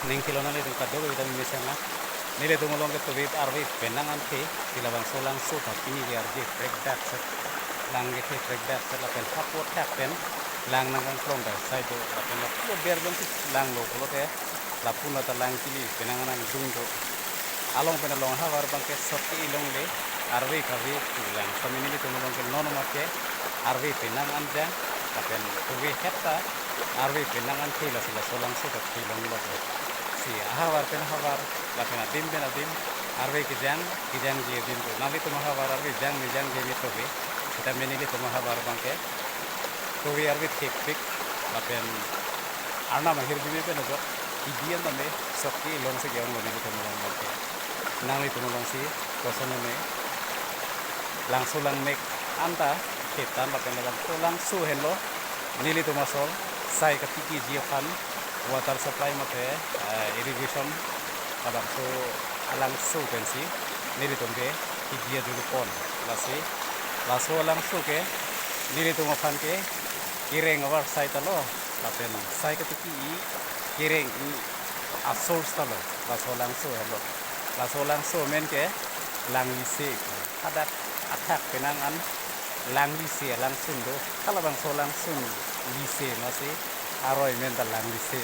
ning kilona le dung kadog ita misana nile tumulong ke tubit arwi penang ante silabang solang so tapi ni arje break that set lang ke break that set la pen support happen lang nang kan klong da sai do la pen la pulo ber jam lang lo pulo ke la puno ta lang kili penang nang dung do along pen long ha war bang ke soti ilong le arwi kawi lang family tumulong ke nono make arwi penang anja la pen tuwi hetta arwi penang ante la sila solang so tapi long lo si ahawar pen hawar la pen adim pen adim arwe kijang ge dim to nali to mahawar arwe jang ge mi to be kita menili to mahawar bangke to we arwe tik la pen arna mahir bi pen jo idian tame sokki long se gyong ni to mahawar bangke nali to long si kosone me langsung lang mek anta ketan la pen lang su hello nili to masol sai ka tiki jiafan water supply mate irrigation kadang so alang so pensi nili tongke higia dulu pon lasi laso alang so ke nili tong fan ke kireng awar sai talo lapen sai ke tiki kireng asol talo laso alang so hello laso alang so men ke lang isi adat attack penangan lang isi lang sundo kalau bang so lang sun lise masih aroy mental lang lise